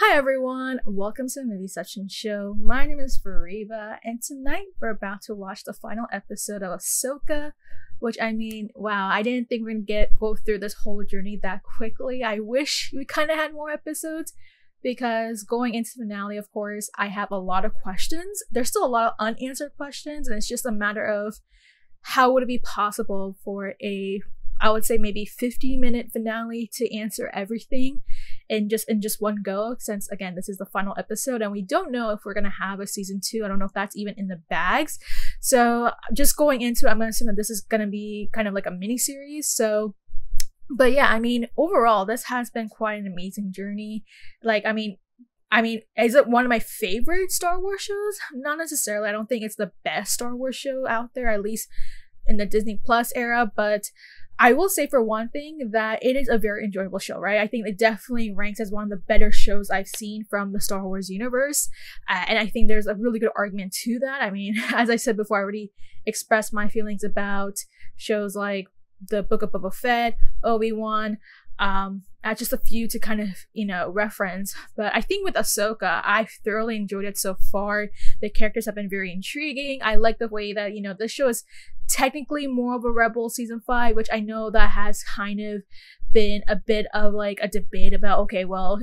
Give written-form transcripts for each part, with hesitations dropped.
Hi everyone, welcome to the Movie Section Show. My name is Fariba, and tonight we're about to watch the final episode of Ahsoka, which wow, I didn't think we're gonna go through this whole journey that quickly. I wish we kind of had more episodes, because going into the finale, of course, I have a lot of questions. There's still a lot of unanswered questions, and it's just a matter of how would it be possible for I would say maybe 50-minute finale to answer everything in just one go, since again this is the final episode and we don't know if we're gonna have a season 2. I don't know if that's even in the bags. So just going into it, I'm gonna assume that this is gonna be kind of like a mini series. But yeah, overall this has been quite an amazing journey. Is it one of my favorite Star Wars shows? Not necessarily. I don't think it's the best Star Wars show out there, at least in the Disney Plus era, but I will say for one thing that it is a very enjoyable show, right? I think it definitely ranks as one of the better shows I've seen from the Star Wars universe. And I think there's a really good argument to that. As I said before, I already expressed my feelings about shows like the Book of Boba Fett, Obi-Wan, just a few to kind of, reference. But I think with Ahsoka, I've thoroughly enjoyed it so far. The characters have been very intriguing. I like the way that, this show is technically more of a Rebel season 5, which I know that has kind of been a bit of like a debate about, okay, well,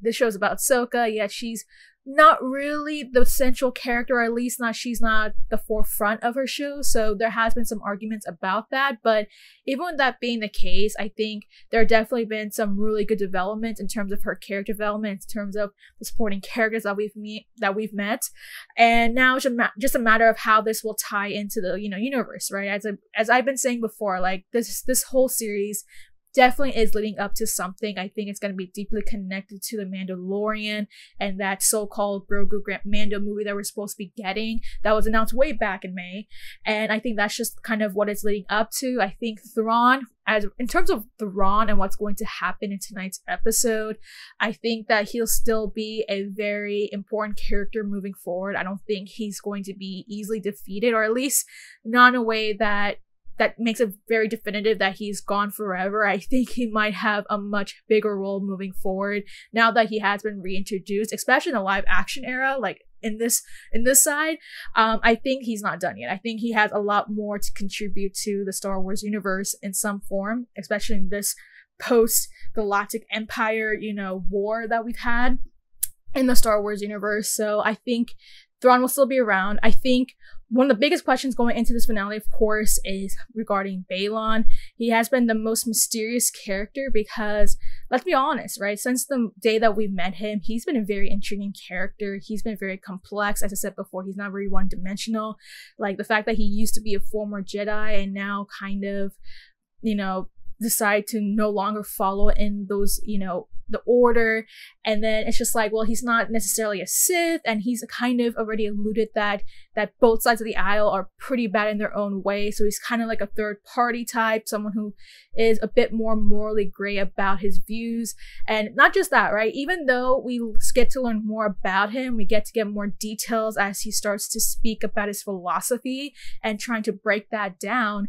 this show's about Ahsoka, yet she's not really the central character, or at least she's not the forefront of her show. So there has been some arguments about that. But even with that being the case, I think there have definitely been some really good development in terms of her character development, in terms of the supporting characters that we've met. And now it's just a matter of how this will tie into the universe, right? As I've been saying before, like this whole series definitely is leading up to something. I think it's going to be deeply connected to the Mandalorian and that so-called Grogu Mando movie that we're supposed to be getting that was announced way back in May. And I think that's just kind of what it's leading up to. I think Thrawn, in terms of Thrawn and what's going to happen in tonight's episode, I think that he'll still be a very important character moving forward. I don't think he's going to be easily defeated, or at least not in a way that makes it very definitive that he's gone forever. I think he might have a much bigger role moving forward now that he has been reintroduced, especially in the live action era, like in this side. I think he's not done yet. I think he has a lot more to contribute to the Star Wars universe in some form, especially in this post-Galactic Empire, war that we've had in the Star Wars universe. So I think Thrawn will still be around. I think one of the biggest questions going into this finale, of course, is regarding Baylan. He has been the most mysterious character because, let's be honest, right? Since the day that we've met him, he's been a very intriguing character. He's been very complex. As I said before, he's not very one-dimensional. Like the fact that he used to be a former Jedi and now kind of, decide to no longer follow in those, the order. And then it's just like, well, he's not necessarily a Sith, and he's kind of already alluded that both sides of the aisle are pretty bad in their own way. So he's kind of like a third party type, someone who is a bit more morally gray about his views. And not just that, right? Even though we get to learn more about him, we get to get more details as he starts to speak about his philosophy and trying to break that down.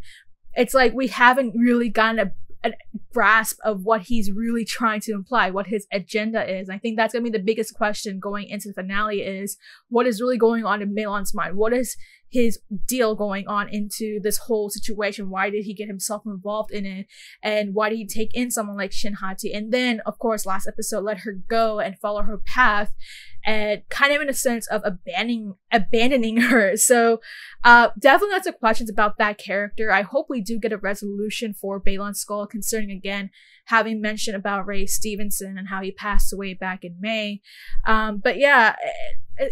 It's like we haven't really gotten a grasp of what he's really trying to imply, what his agenda is. I think that's going to be the biggest question going into the finale, is what is really going on in Baylan's mind? What is his deal going on into this whole situation? Why did he get himself involved in it? And why did he take in someone like Shin Hati? And then, of course, last episode, let her go and follow her path, and kind of in a sense of abandoning her. So definitely lots of questions about that character. I hope we do get a resolution for Baylan Skoll, concerning, again, having mentioned about Ray Stevenson and how he passed away back in May. But yeah,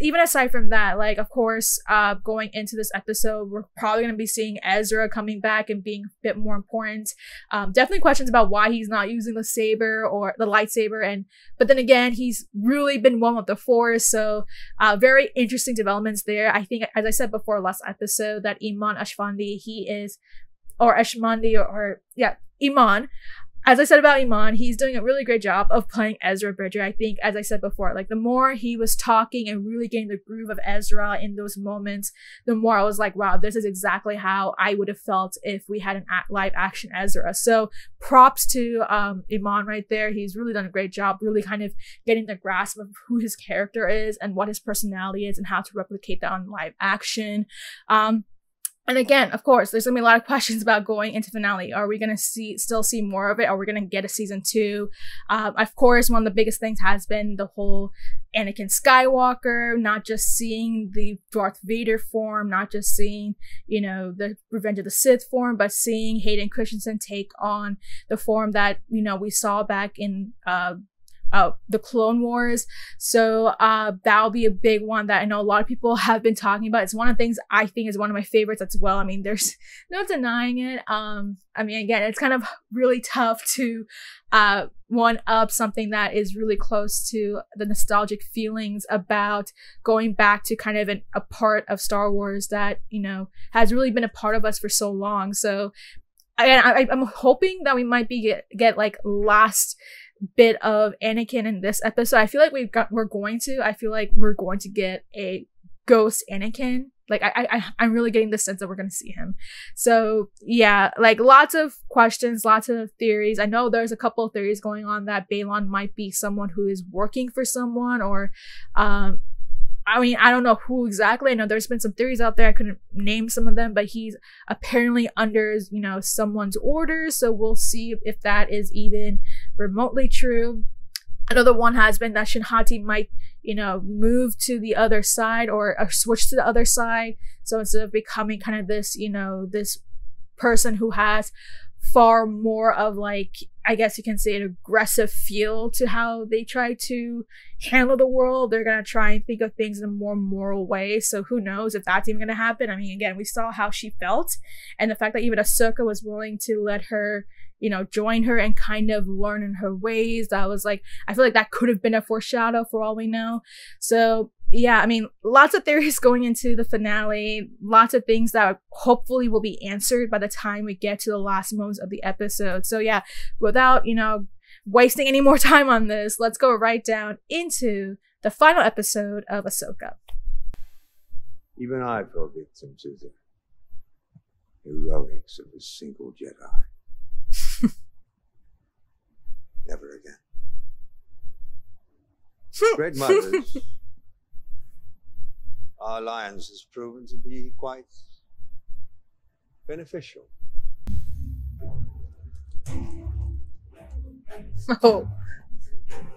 even aside from that, like, of course, going into this episode, we're probably going to be seeing Ezra coming back and being a bit more important. Definitely questions about why he's not using the saber or the lightsaber, but then again, he's really been one with the Force. So very interesting developments there. I think, as I said before last episode, that Iman Ashfandi, Iman, as I said about Iman, he's doing a really great job of playing Ezra Bridger. I think, as I said before, like the more he was talking and really getting the groove of Ezra in those moments, the more I was like, wow, this is exactly how I would have felt if we had an live action Ezra. So props to Iman right there. He's really done a great job, really kind of getting the grasp of who his character is and what his personality is and how to replicate that on live action. And again, of course, there's gonna be a lot of questions about going into finale. Are we gonna still see more of it? Are we gonna get a season 2? Of course, one of the biggest things has been the whole Anakin Skywalker, not just seeing the Darth Vader form, not just seeing, you know, the Revenge of the Sith form, but seeing Hayden Christensen take on the form that, you know, we saw back in the Clone Wars. So that'll be a big one that I know a lot of people have been talking about. It's one of the things I think is one of my favorites as well. I mean, there's no denying it. I mean, again, it's kind of really tough to one up something that is really close to the nostalgic feelings about going back to kind of a part of Star Wars that, you know, has really been a part of us for so long. So I'm hoping that we might be get like last bit of Anakin in this episode. I feel like we're going to get a Ghost Anakin. Like I'm really getting the sense that we're gonna see him. So yeah, like lots of questions, lots of theories. I know there's a couple of theories going on that Balon might be someone who is working for someone, or I mean, I don't know who exactly. I know there's been some theories out there. I couldn't name some of them, but he's apparently under, you know, someone's orders. So we'll see if that is even remotely true. Another one has been that Shinhati might, you know, move to the other side or switch to the other side. So instead of becoming kind of this, you know, this person who has far more of, like, I guess you can say, an aggressive feel to how they try to handle the world. They're gonna try and think of things in a more moral way. So who knows if that's even gonna happen. I mean, again, we saw how she felt, and the fact that even Ahsoka was willing to let her, you know, join her and kind of learn in her ways. That was like, I feel like that could have been a foreshadow for all we know. So yeah, I mean, lots of theories going into the finale, lots of things that hopefully will be answered by the time we get to the last moments of the episode. So yeah, without, you know, wasting any more time on this, let's go right down into the final episode of Ahsoka. Even I fell victim to the heroics of a single Jedi. Never again. Great mothers. Our alliance has proven to be quite beneficial. Oh,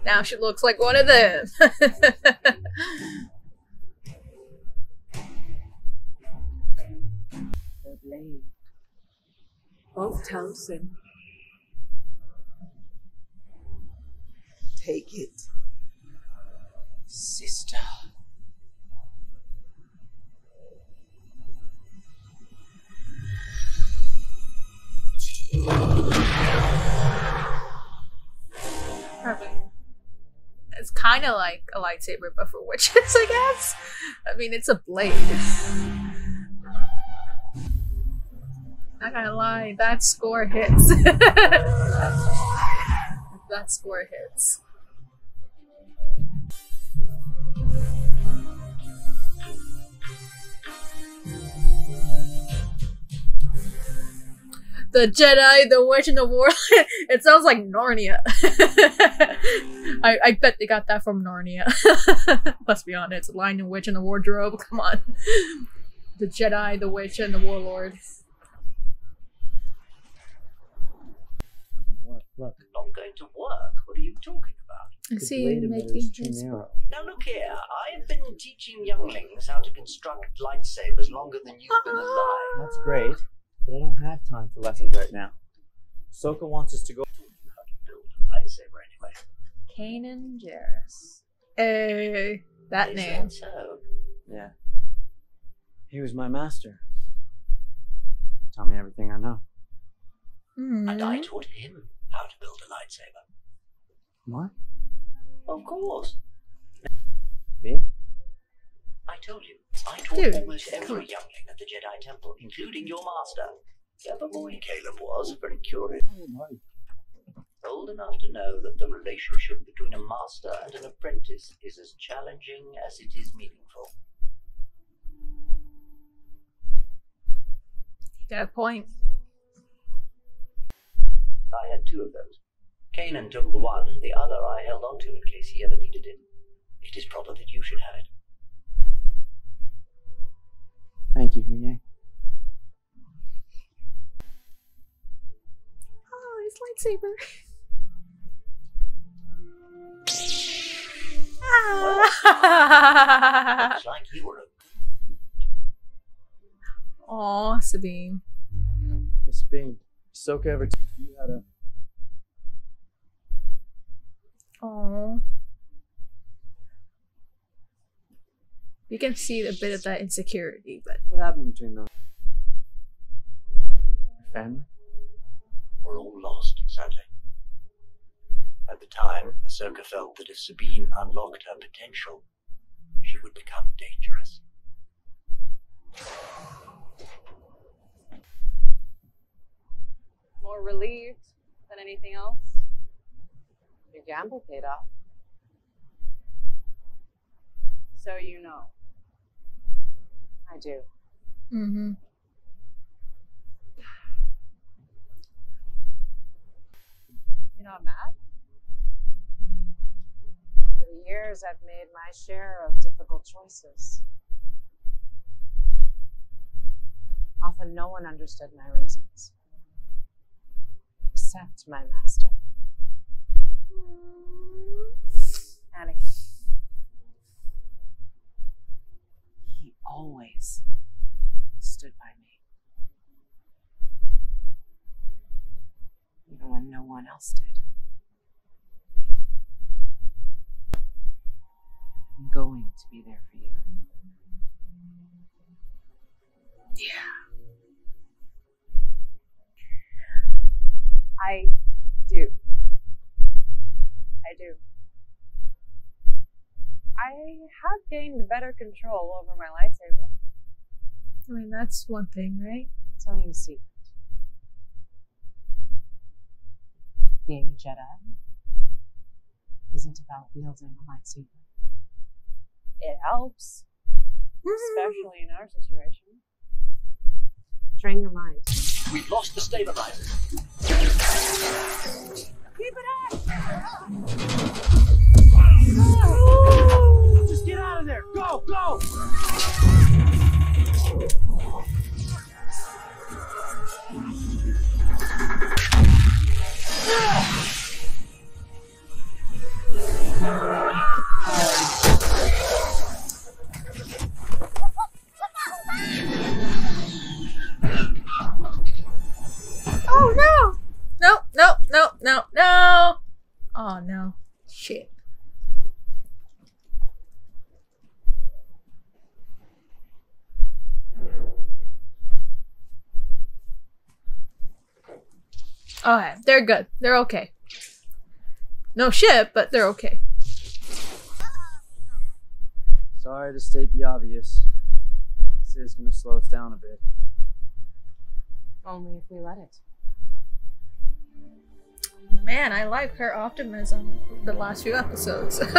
now she looks like one of them. The blade. Both Townsend. Take it, sister. It's kind of like a lightsaber, but for witches, I guess. I mean, it's a blade. Not gonna lie, that score hits. That score hits. The Jedi, the Witch, and the Warlord. It sounds like Narnia. I bet they got that from Narnia. Let's be honest. Lion, Witch, and the Wardrobe. Come on. The Jedi, the Witch, and the Warlord. Look. Not going to work? What are you talking about? I see you making his... Now look here, I've been teaching younglings how to construct lightsabers longer than you've been alive. That's great, but I don't have time for lessons right now. Ahsoka wants us to go... How to build a lightsaber anyway. Kanan Jarrus. Hey, that name. Is that so? Yeah. He was my master. Tell me everything I know. And I taught him how to build a lightsaber. What? Of course. Me? I told you. I taught Dude, almost every youngling at the Jedi Temple, including your master. Clever boy Caleb was, very curious. Old enough to know that the relationship between a master and an apprentice is as challenging as it is meaningful. Got a point. I had two of those. Kanan took the one, the other I held on to in case he ever needed it. It is proper that you should have it. Thank you, Hunye. Oh, his lightsaber. Looks like you were a... Aw, Sabine. Hey, Sabine, Ahsoka ever teach you how to... Aw. You can see a bit of that insecurity, but What happened between them? Your family? We're all lost, sadly. At the time, Ahsoka felt that if Sabine unlocked her potential, she would become dangerous. More relieved than anything else. Your gamble paid off. So you know. I do. mm-hmm. You're not mad? Over the years, I've made my share of difficult choices. Often no one understood my reasons. Except my master. Anakin. He always stood by me. Even when no one else did. I'm going to be there for you. Yeah. I do. I do. I have gained better control over my lightsaber. I mean, that's one thing, right? I'll tell you a secret. Being a Jedi isn't about wielding a lightsaber. It helps, especially in our situation. Train your mind. We've lost the stabilizer. Keep it up! Just get out of there! Go! Go! Oh no! No, no, no, no, no! Oh no. Shit. Okay, they're good. They're okay. No shit, but they're okay. Sorry to state the obvious. This is gonna slow us down a bit. Only if we let it. Man, I like her optimism the last few episodes. We are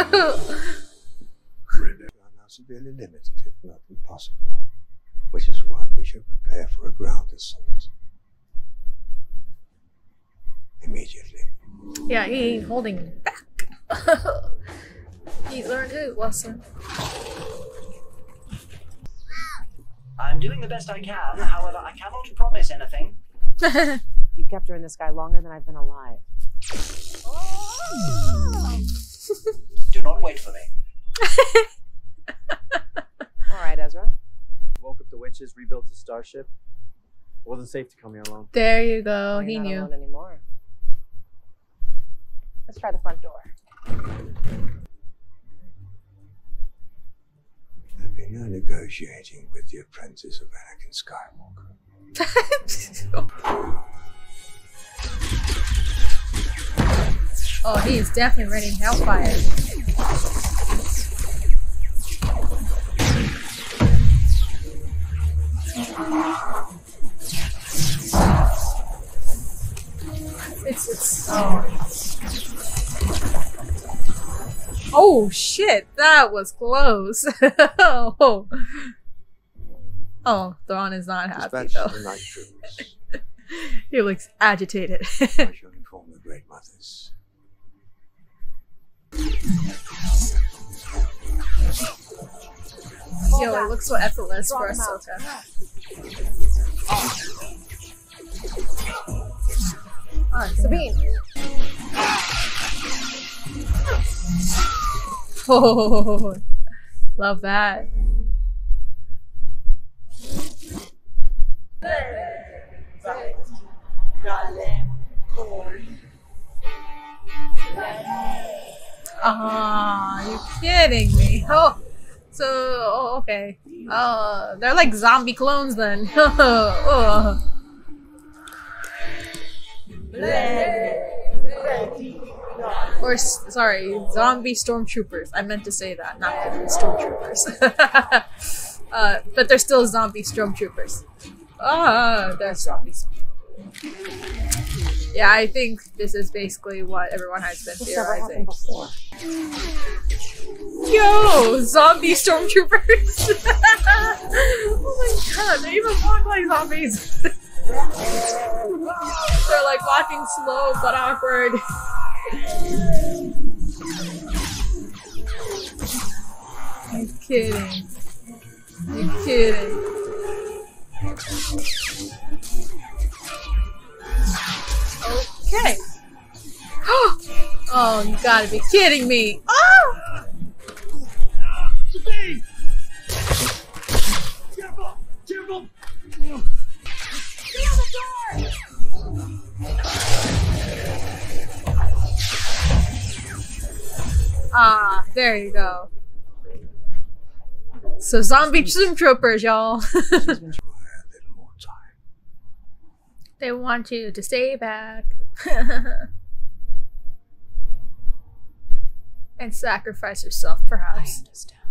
now severely limited, if not impossible. Which is why we should prepare for a ground assault. Immediately. Yeah, he ain't holding back. He learned his lesson. I'm doing the best I can, however, I cannot promise anything. You've kept her in the sky longer than I've been alive. Do not wait for me. All right, Ezra. Woke up the witches, rebuilt the starship. It wasn't safe to come here alone. There you go. You're He not knew. alone anymore. Let's try the front door. There'll be no negotiating with the apprentice of Anakin Skywalker. Oh, he is definitely raining hellfire. It's oh. Oh shit, that was close. Oh, Thrawn is not happy Dispatch though. the night troops. He looks agitated. I shall inform the Great Mothers. Yo, it looks so effortless for Ahsoka. Sabine. Oh, love that. Ah, you're kidding me. Oh, so okay. They're like zombie clones then. Oh. Or sorry, zombie stormtroopers. I meant to say that, not stormtroopers. But they're still zombie stormtroopers. They're zombies. Yeah, I think this is basically what everyone has been theorizing. Yo, zombie stormtroopers! Oh my god, they even walk like zombies. They're like walking slow but awkward. You're kidding. You're kidding. Okay. Oh, you gotta be kidding me. Oh! Careful! Careful! Ah, there you go. So zombie stormtroopers, y'all. Require a little more time. They want you to stay back. And sacrifice yourself, perhaps. understand.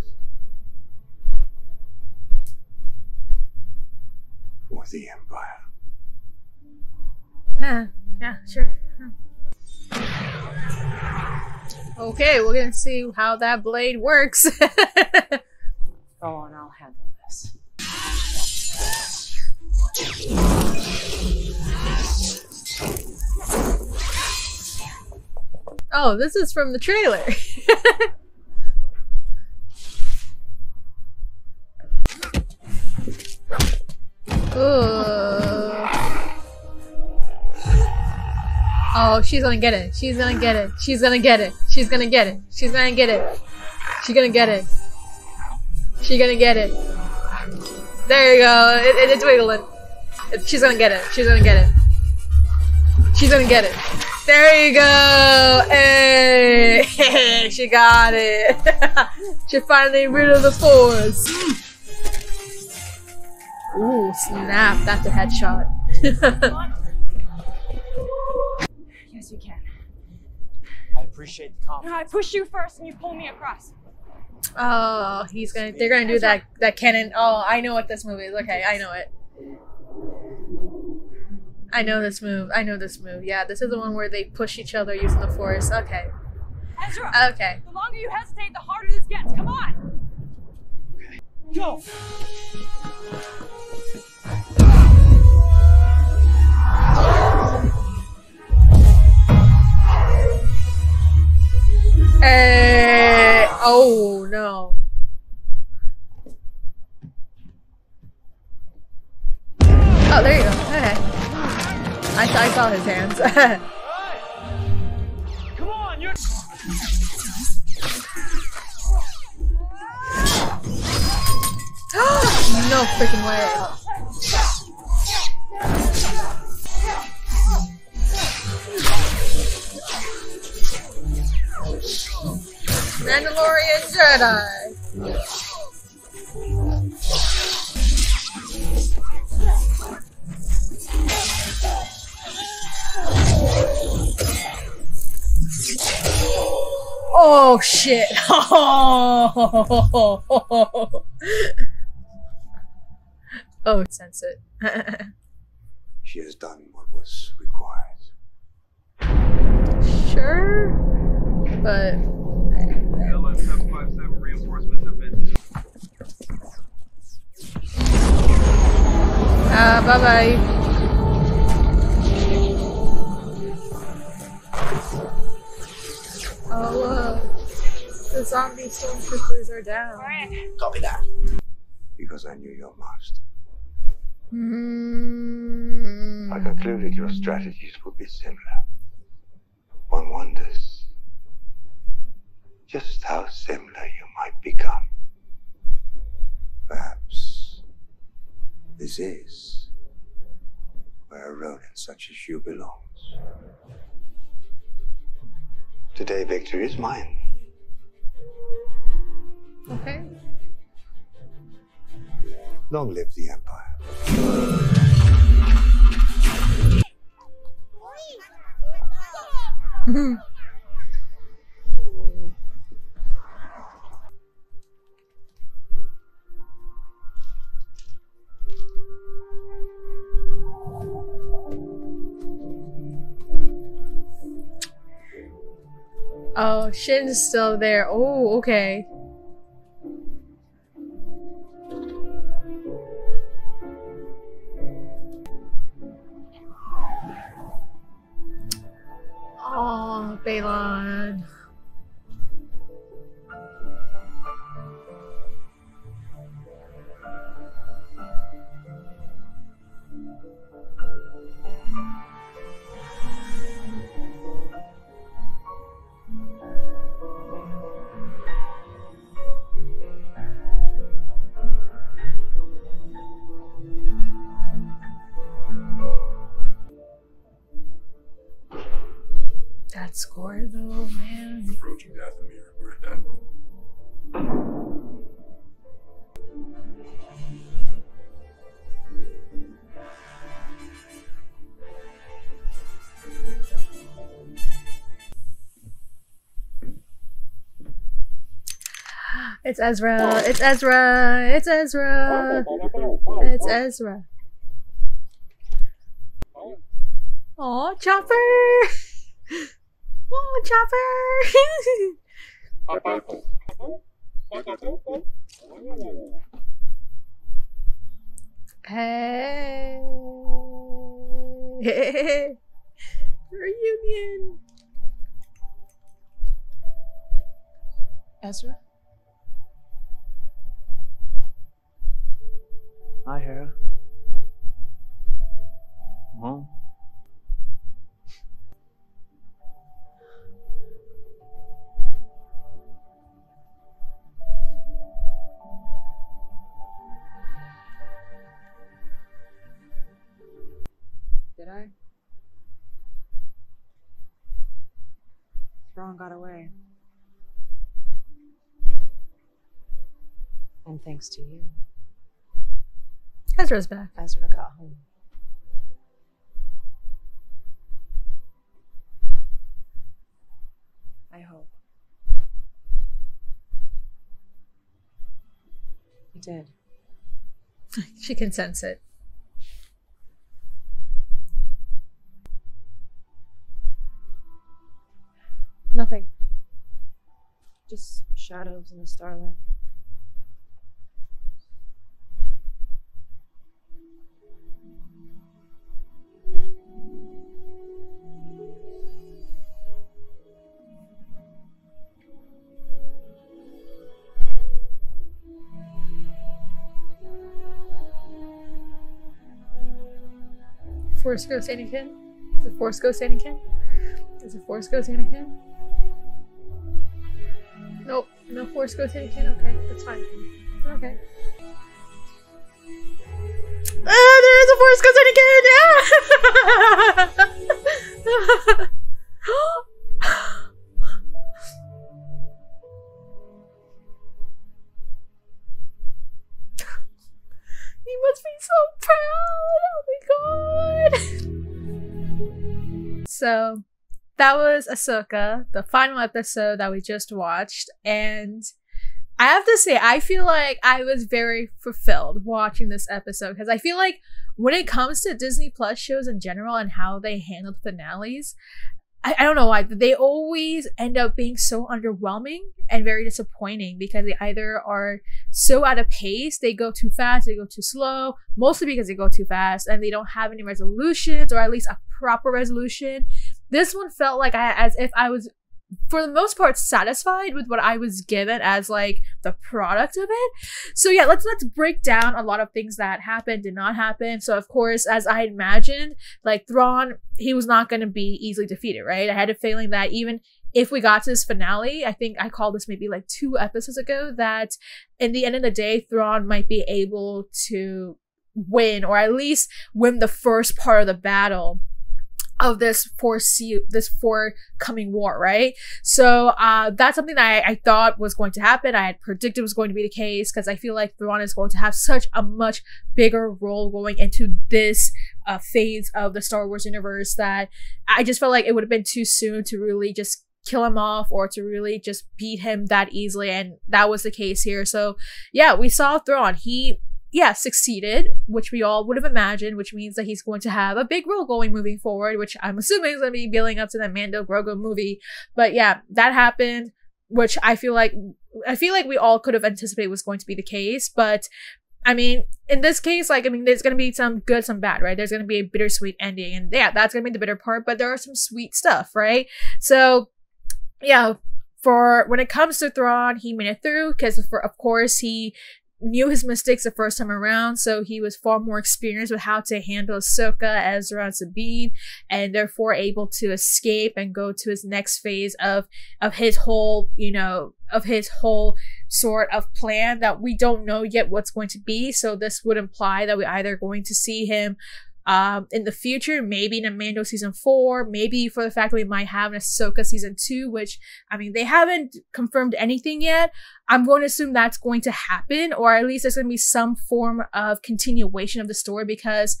For the Empire. Yeah, sure. Okay, we're gonna see how that blade works. Go on, I'll handle this. Oh, this is from the trailer. Ooh. Oh, she's gonna get it. She's gonna get it. She's gonna get it. She's gonna get it. She's gonna get it. She's gonna get it. She's gonna get it. There you go. It's wiggling. She's gonna get it. She's gonna get it. She's gonna get it. There you go. Hey, she got it. She finally rid of the Force. Ooh, snap. That's a headshot. Yes, you can. I appreciate the confidence. No, I push you first and you pull me across. Oh, they're gonna do that cannon. Oh, I know what this move is. Okay, I know it. I know this move. I know this move. Yeah, this is the one where they push each other using the Force. Okay. Ezra! Okay. The longer you hesitate, the harder this gets. Come on! Go! Oh no. Oh, there you go. Okay. I saw his hands. Come on, you're. No freaking way. Mandalorian Jedi. Oh shit. Oh, sense it. She has done what was required. Sure, but LS-757 reinforcements have been... Bye-bye. Oh, the zombie stormtroopers are down. Copy that. Because I knew your master. Mm. I concluded your strategies would be similar. One wonders just how similar you might become. Perhaps this is where a rodent such as you belongs. Today, victory is mine. Okay. Long live the Empire. Oh, Shin's still there. Oh, okay. Oh, Balon. That score though, man. Approaching Dathomir, Grand Admiral. It's Ezra. It's Ezra. It's Ezra. It's Ezra. Oh, Chopper. Oh, Chopper. Hey. Reunion. Ezra? Hi, Hera. Home. Did I? Thrawn got away. And thanks to you, Ezra's back. Ezra got home. I hope. He did. She can sense it. Nothing. Just shadows in the starlight. Force Ghost Anakin? Is it Force Ghost Anakin? Is it Force Ghost Anakin? Nope, no Force Ghost Anakin. Okay, that's fine. Okay. There is a Force Ghost Anakin! Yeah! He must be so proud! Oh my god! So, that was Ahsoka, the final episode that we just watched, and I have to say, I feel like I was very fulfilled watching this episode, because I feel like when it comes to Disney Plus shows in general and how they handle the finales, I don't know why, they always end up being so underwhelming and very disappointing because they either are so out of pace, they go too fast, they go too slow, mostly because they go too fast, and they don't have any resolutions, or at least a proper resolution. This one felt like as if I was, for the most part, satisfied with what I was given as like the product of it. So yeah, let's break down a lot of things that happened, did not happen. So of course, as I imagined, like Thrawn, he was not going to be easily defeated, right? I had a feeling that even if we got to this finale, I think I called this maybe like 2 episodes ago, that in the end of the day, Thrawn might be able to win, or at least win the first part of the battle of this forthcoming war, right? So that's something that I thought was going to happen. I had predicted was going to be the case, because I feel like Thrawn is going to have such a much bigger role going into this phase of the Star Wars universe, that I just felt like it would have been too soon to really just kill him off, or to really just beat him that easily, and that was the case here. So yeah, we saw Thrawn. He succeeded, which we all would have imagined, which means that he's going to have a big role moving forward, which I'm assuming is going to be building up to the Mando Grogu movie. But yeah, that happened, which I feel like we all could have anticipated was going to be the case. But I mean, in this case, like, I mean, there's going to be some good, some bad, right? There's going to be a bittersweet ending, and yeah, that's going to be the bitter part, but there are some sweet stuff, right? So yeah, for when it comes to Thrawn, he made it through, because of course he knew his mistakes the first time around, so he was far more experienced with how to handle Ahsoka, Ezra, and Sabine, and therefore able to escape and go to his next phase of his whole, of his whole sort of plan that we don't know yet what's going to be. So this would imply that we're either going to see him in the future, maybe in a Mando season 4, maybe for the fact that we might have an Ahsoka season 2, which, I mean, they haven't confirmed anything yet. I'm going to assume that's going to happen, or at least there's going to be some form of continuation of the story, because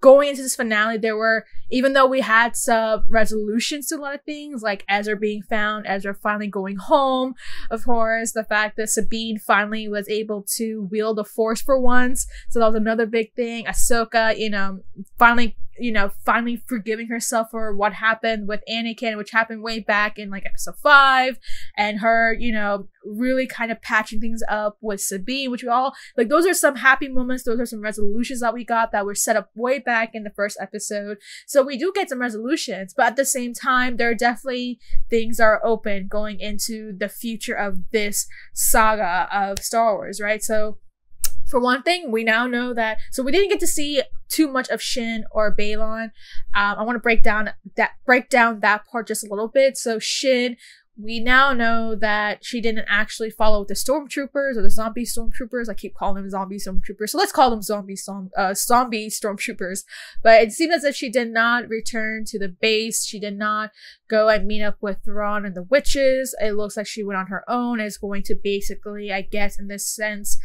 going into this finale, there were, even though we had some resolutions to a lot of things, like Ezra being found, Ezra finally going home, of course, the fact that Sabine finally was able to wield the Force for once, so that was another big thing. Ahsoka, finally forgiving herself for what happened with Anakin, which happened way back in like episode 5, and her, really kind of patching things up with Sabine, which we all, like, those are some happy moments, those are some resolutions that we got that were set up way back in the first episode. So we do get some resolutions, but at the same time, there are definitely things that are open going into the future of this saga of Star Wars, right? So for one thing, we now know that, so we didn't get to see too much of Shin or Balon. I want to break down that part just a little bit. So Shin, we now know that she didn't actually follow the stormtroopers, or the zombie stormtroopers. I keep calling them zombie stormtroopers, so let's call them zombie stormtroopers. But it seems as if she did not return to the base. She did not go and meet up with Thrawn and the witches. It looks like she went on her own. Is going to basically, I guess, in this sense,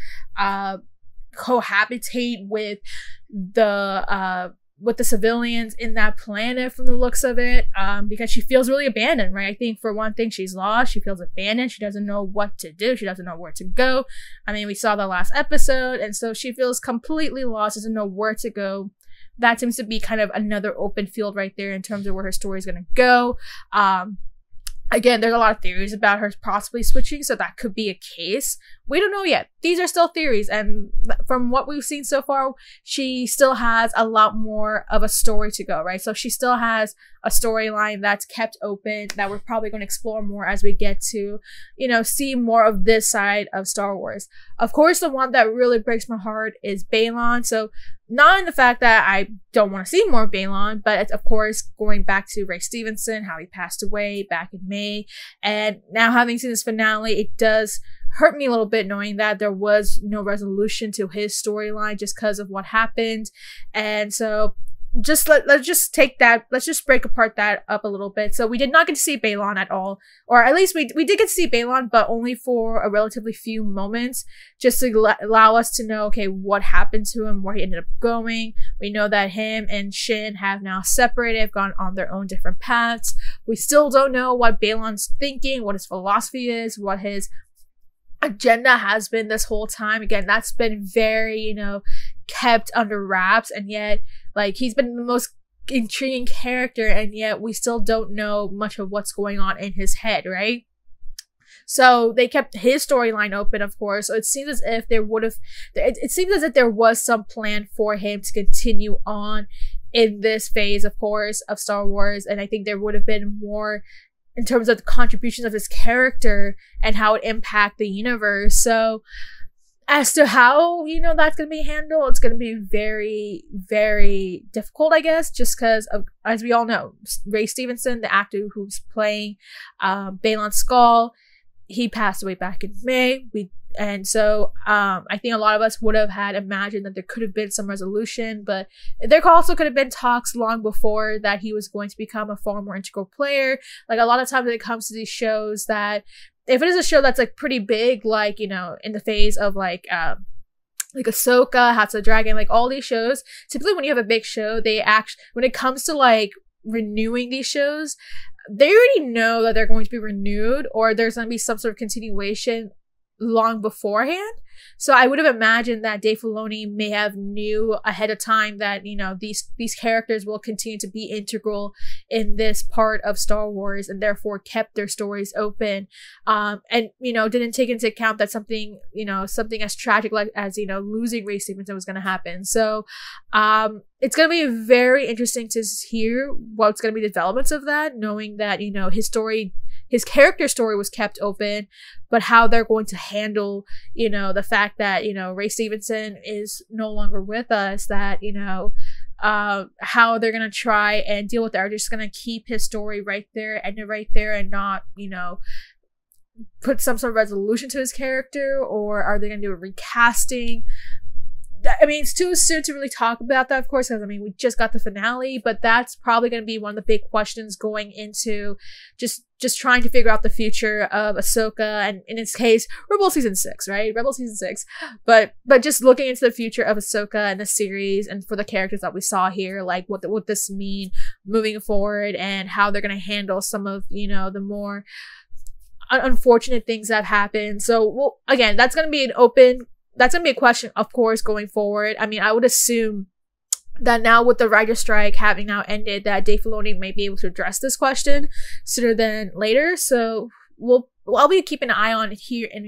cohabitate with the civilians in that planet, from the looks of it, because she feels really abandoned, right? I think for one thing, she's lost, she feels abandoned, she doesn't know what to do, she doesn't know where to go. I mean, we saw the last episode, and so she feels completely lost, doesn't know where to go. That seems to be kind of another open field right there in terms of where her story is going to go. Again, there's a lot of theories about her possibly switching, so that could be a case. We don't know yet. These are still theories, and from what we've seen so far, she still has a lot more of a story to go, right? So she still has a storyline that's kept open that we're probably going to explore more as we get to, see more of this side of Star Wars. Of course, the one that really breaks my heart is Balon. So not in the fact that I don't want to see more of Balon, but it's, of course, going back to Ray Stevenson, how he passed away back in May. And now having seen this finale, it does hurt me a little bit knowing that there was no resolution to his storyline just because of what happened. And so let's just break apart that up a little bit. So we did not get to see Balon at all, or at least we did get to see Balon, but only for a relatively few moments, just to allow us to know, okay, what happened to him, where he ended up going. We know that him and Shin have now separated, gone on their own different paths. We still don't know what Balon's thinking, what his philosophy is, what his agenda has been this whole time. Again, that's been very, kept under wraps, and yet, like, he's been the most intriguing character, and yet we still don't know much of what's going on in his head, right? So they kept his storyline open, of course. So it seems as if it seems as if there was some plan for him to continue on in this phase, of course, of Star Wars. And I think there would have been more in terms of the contributions of his character and how it impact the universe. So as to how, that's going to be handled, it's going to be very, very difficult, I guess, just because, as we all know, Ray Stevenson, the actor who's playing Baylan Skoll, he passed away back in May. I think a lot of us would have had imagined that there could have been some resolution, but there also could have been talks long before that he was going to become a far more integral player. Like, a lot of times when it comes to these shows, that if it is a show that's like pretty big, like, in the phase of like Ahsoka, House of the Dragon, like all these shows, typically when you have a big show, when it comes to like renewing these shows, they already know that they're going to be renewed, or there's going to be some sort of continuation long beforehand. So I would have imagined that Dave Filoni may have knew ahead of time that, these characters will continue to be integral in this part of Star Wars, and therefore kept their stories open, and didn't take into account that something as tragic as losing Ray Stevenson was going to happen. So it's going to be very interesting to hear what's going to be the developments of that, knowing that his character story was kept open, but how they're going to handle, the fact that, Ray Stevenson is no longer with us, that, how they're going to try and deal with it. Are they just going to keep his story right there and not, put some sort of resolution to his character, or are they going to do a recasting? I mean, it's too soon to really talk about that, of course, because, we just got the finale, but that's probably going to be one of the big questions going into just trying to figure out the future of Ahsoka, and in its case, Rebel Season 6, right? Rebel Season 6. But just looking into the future of Ahsoka and the series, and for the characters that we saw here, like what this mean moving forward, and how they're going to handle some of, the more unfortunate things that happened. So, again, that's going to be a question, of course, going forward. I would assume that now with the writer strike having now ended, that Dave Filoni may be able to address this question sooner than later. So I'll be keeping an eye on it here, and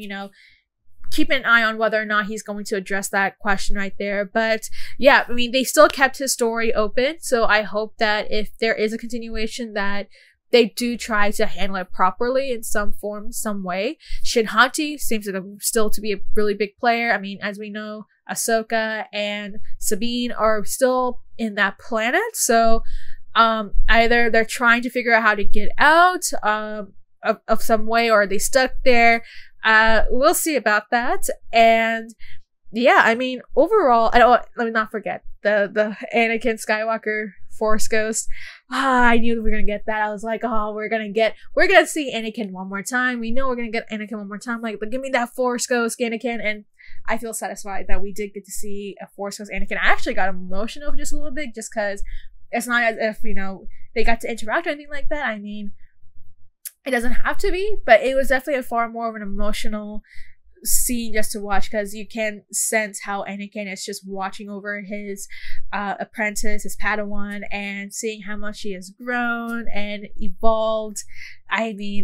keeping an eye on whether or not he's going to address that question right there. But yeah, they still kept his story open. So I hope that if there is a continuation, that they do try to handle it properly in some form, some way. Shin Hati seems still to be a really big player. As we know, Ahsoka and Sabine are still in that planet. So either they're trying to figure out how to get out of some way, or are they stuck there? We'll see about that. And yeah, overall, let me not forget the Anakin Skywalker Force Ghost. I knew we were gonna get that. I was like, oh, we're gonna see Anakin one more time. We know we're gonna get Anakin one more time. Like, but give me that Force Ghost Anakin. And I feel satisfied that we did get to see a Force Ghost Anakin. I actually got emotional just a little bit, just because it's not as if they got to interact or anything like that. It doesn't have to be, but it was definitely a far more of an emotional scene just to watch, because you can sense how Anakin is just watching over his apprentice, his Padawan, and seeing how much he has grown and evolved.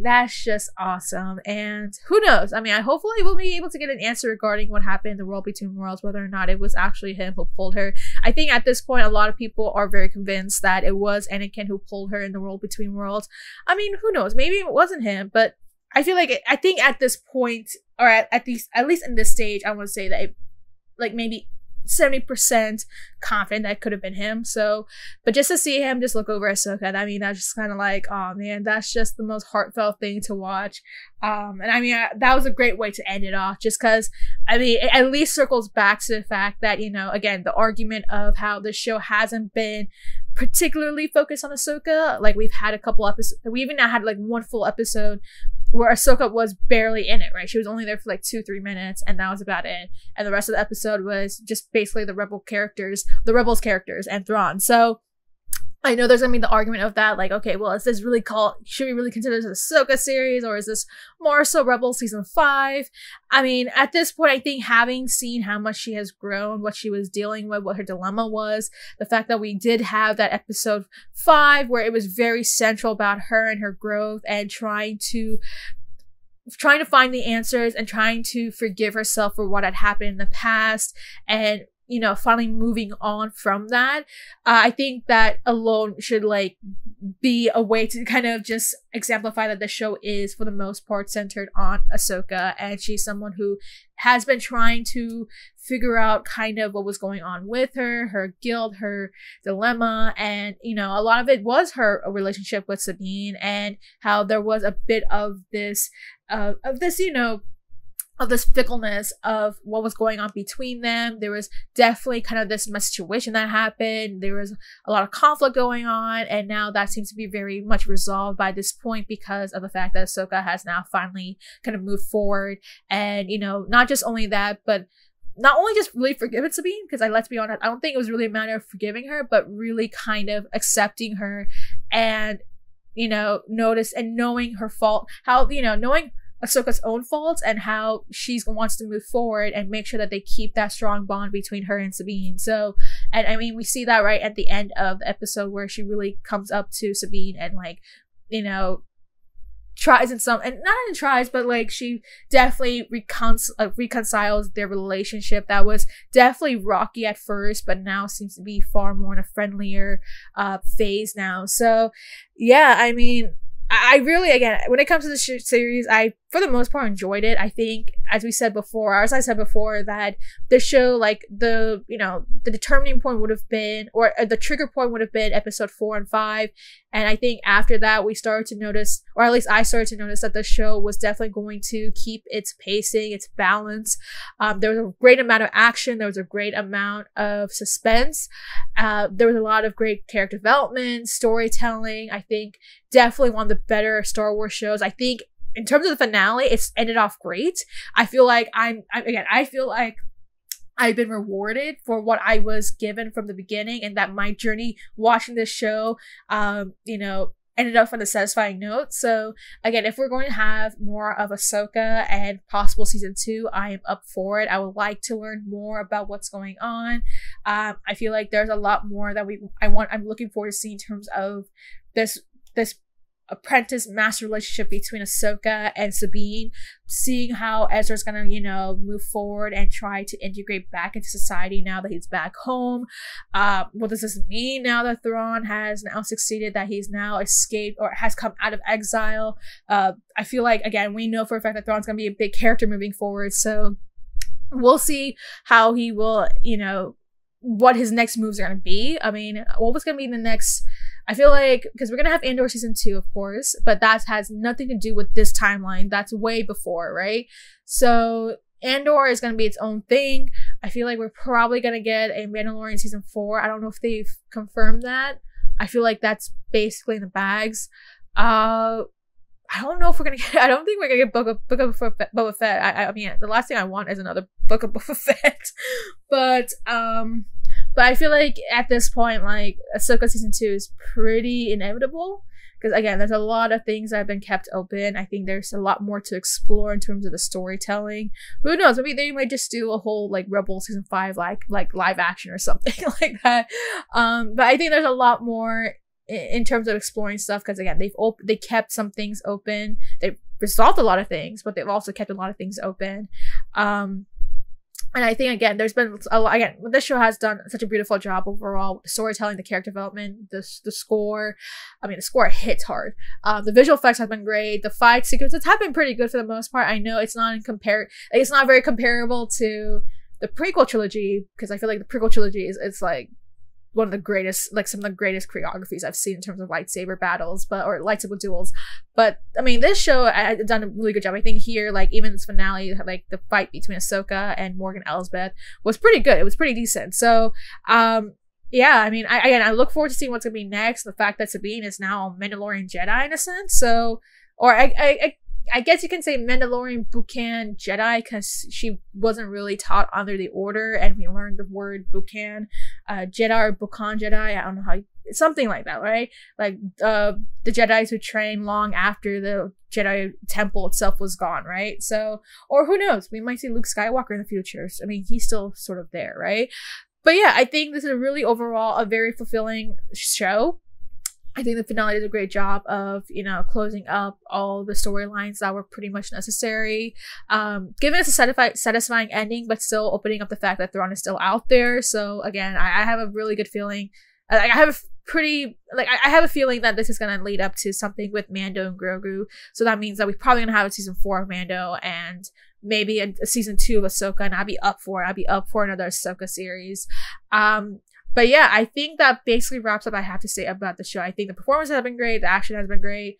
That's just awesome. And who knows? Hopefully we'll be able to get an answer regarding what happened in the World Between Worlds, whether or not it was actually him who pulled her. I think at this point, a lot of people are very convinced that it was Anakin who pulled her in the World Between Worlds. Who knows? Maybe it wasn't him, but I think at this point, or at least in this stage, I want to say that maybe 70% confident that could have been him. So, but just to see him just look over Ahsoka, that's just kind of like, oh man, that's just the most heartfelt thing to watch. That was a great way to end it off, just because it at least circles back to the fact that, again, the argument of how the show hasn't been particularly focused on Ahsoka. Like, we've had a couple episodes, we even had like one full episode where Ahsoka was barely in it, right? She was only there for like 2-3 minutes, and that was about it. And the rest of the episode was just basically the Rebels characters and Thrawn. So I know there's gonna be the argument of that, like, okay, well, is this really called, should we really consider this a Ahsoka series, or is this more so Rebels season 5? I mean, at this point, I think having seen how much she has grown, what she was dealing with, what her dilemma was, the fact that we did have that episode 5 where it was very central about her and her growth and trying to find the answers and trying to forgive herself for what had happened in the past, and you know, finally moving on from that. I think that alone should like be a way to kind of just exemplify that the show is for the most part centered on Ahsoka, and she's someone who has been trying to figure out kind of what was going on with her guilt, her dilemma, and you know, a lot of it was her relationship with Sabine, and how there was a bit of this you know, of this fickleness of what was going on between them. There was definitely kind of this situation that happened. There was a lot of conflict going on, and now that seems to be very much resolved by this point because of the fact that Ahsoka has now finally kind of moved forward. And, you know, not just only that, but not only just really forgiven Sabine, because let's be honest, I don't think it was really a matter of forgiving her, but really kind of accepting her and, you know, notice and knowing her fault, how, you know, knowing Ahsoka's own faults and how she wants to move forward and make sure that they keep that strong bond between her and Sabine. So, and I mean, we see that right at the end of the episode where she really comes up to Sabine and like, you know, tries in some, and not even tries, but like she definitely reconciles their relationship that was definitely rocky at first, but now seems to be far more in a friendlier phase now. So yeah, I mean, I really, again, when it comes to the series, I, for the most part, enjoyed it. I think, as I said before, that the show, like, the, you know, the determining point would have been, or the trigger point would have been episode 4 and 5. And I think after that, we started to notice, or at least I started to notice, that the show was definitely going to keep its pacing, its balance. There was a great amount of action. There was a great amount of suspense. There was a lot of great character development, storytelling. I think definitely one of the better Star Wars shows. I think in terms of the finale, it's ended off great. I feel like I feel like I've been rewarded for what I was given from the beginning, and that my journey watching this show, you know, ended up on a satisfying note. So again, if we're going to have more of Ahsoka and possible season 2, I am up for it. I would like to learn more about what's going on. I feel like there's a lot more that I'm looking forward to seeing in terms of this apprentice master relationship between Ahsoka and Sabine, seeing how Ezra's gonna, you know, move forward and try to integrate back into society now that he's back home. What does this mean now that Thrawn has now succeeded, that he's now escaped or has come out of exile? I feel like, again, we know for a fact that Thrawn's gonna be a big character moving forward, so we'll see how he will, you know, what his next moves are gonna be. I mean, what was gonna be the next, I feel like, because we're gonna have Andor season 2, of course, but that has nothing to do with this timeline. That's way before, right? So Andor is gonna be its own thing. I feel like we're probably gonna get a Mandalorian season 4. I don't know if they've confirmed that. I feel like that's basically in the bags. I don't know if we're gonna get, I don't think we're gonna get Book of Boba Fett. I mean, the last thing I want is another Book of Boba Fett. But I feel like at this point, like, Ahsoka season 2 is pretty inevitable. Because again, there's a lot of things that have been kept open. I think there's a lot more to explore in terms of the storytelling. Who knows? Maybe they might just do a whole like Rebels season 5 like live action or something like that. But I think there's a lot more in terms of exploring stuff, because again, they kept some things open. They've resolved a lot of things, but they've also kept a lot of things open. And I think, again, there's been a lot, again, this show has done such a beautiful job overall. The storytelling, the character development, the score. I mean, the score hits hard. The visual effects have been great. The fight sequences have been pretty good for the most part. I know it's not it's not very comparable to the prequel trilogy, because I feel like the prequel trilogy it's like one of the greatest, like some of the greatest choreographies I've seen in terms of lightsaber battles, or lightsaber duels. But I mean, this show has done a really good job. I think here, like even this finale, like the fight between Ahsoka and Morgan Elsbeth was pretty good. It was pretty decent. So, yeah, I mean, I look forward to seeing what's gonna be next. The fact that Sabine is now a Mandalorian Jedi in a sense. So, or I guess you can say Mandalorian Bukan Jedi, because she wasn't really taught under the Order, and we learned the word Bukan Jedi or Bukan Jedi. I don't know how, something like that, right? Like the Jedis who trained long after the Jedi temple itself was gone, right? So, or who knows? We might see Luke Skywalker in the future. I mean, he's still sort of there, right? But yeah, I think this is really overall a very fulfilling show. I think the finale did a great job of, you know, closing up all the storylines that were pretty much necessary. Giving us a satisfying ending, but still opening up the fact that Thrawn is still out there. So again, I have a really good feeling. I have a feeling that this is gonna lead up to something with Mando and Grogu. So that means that we're probably gonna have a season 4 of Mando and maybe a season 2 of Ahsoka, and I'd be up for it. I'd be up for another Ahsoka series. But yeah, I think that basically wraps up what I have to say about the show. I think the performances have been great, the action has been great,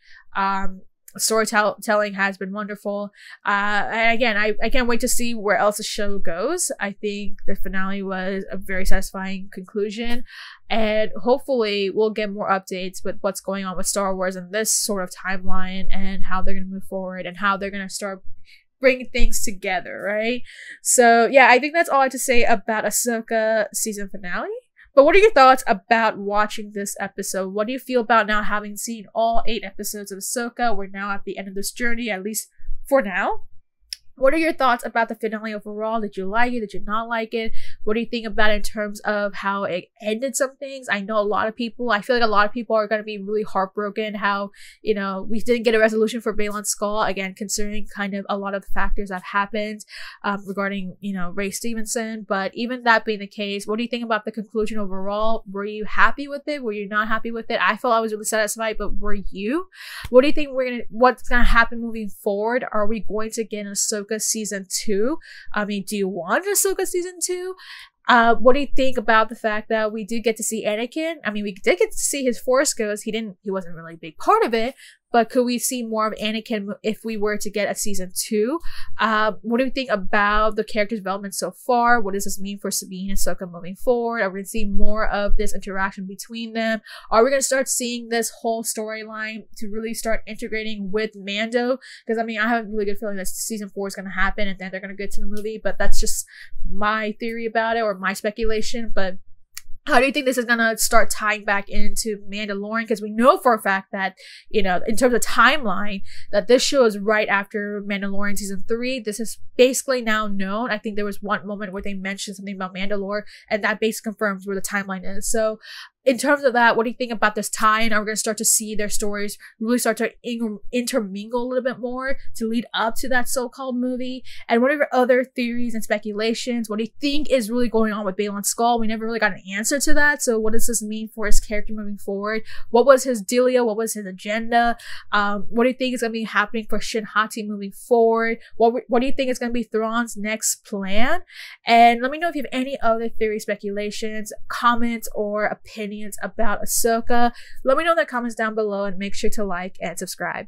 storytelling has been wonderful. And again, I can't wait to see where else the show goes. I think the finale was a very satisfying conclusion, and hopefully we'll get more updates with what's going on with Star Wars and this sort of timeline and how they're going to move forward and how they're going to start bringing things together, right? So yeah, I think that's all I have to say about Ahsoka season finale. But what are your thoughts about watching this episode? What do you feel about now having seen all 8 episodes of Ahsoka? We're now at the end of this journey, at least for now. What are your thoughts about the finale overall? Did you like it? Did you not like it? What do you think about it in terms of how it ended some things? I know I feel like a lot of people are going to be really heartbroken how, you know, we didn't get a resolution for Baylan's skull, again, considering kind of a lot of the factors that happened regarding, you know, Ray Stevenson. But even that being the case, what do you think about the conclusion overall? Were you happy with it? Were you not happy with it? I felt I was really satisfied, but were you? What do you think what's going to happen moving forward? Are we going to get an Ahsoka season 2? I mean, do you want Ahsoka season 2? What do you think about the fact that we did get to see Anakin? I mean, we did get to see his Force Ghost. He wasn't really a big part of it, but could we see more of Anakin if we were to get a season 2? What do you think about the character development so far? What does this mean for Sabine and Ahsoka moving forward? Are we going to see more of this interaction between them? Are we going to start seeing this whole storyline to really start integrating with Mando? Because I mean, I have a really good feeling that season 4 is going to happen and then they're going to get to the movie, but that's just my theory about it or my speculation. But how do you think this is gonna start tying back into Mandalorian? Because we know for a fact that, you know, in terms of timeline, that this show is right after Mandalorian season 3. This is basically now known. I think there was one moment where they mentioned something about Mandalore, and that basically confirms where the timeline is. So in terms of that, what do you think about this tie-in? Are we going to start to see their stories really start to intermingle a little bit more to lead up to that so-called movie? And what are your other theories and speculations? What do you think is really going on with Baylan's skull? We never really got an answer to that. So what does this mean for his character moving forward? What was his dealio? What was his agenda? What do you think is going to be happening for Shin Hati moving forward? What do you think is going to be Thrawn's next plan? And let me know if you have any other theory, speculations, comments, or opinions about Ahsoka. Let me know in the comments down below and make sure to like and subscribe.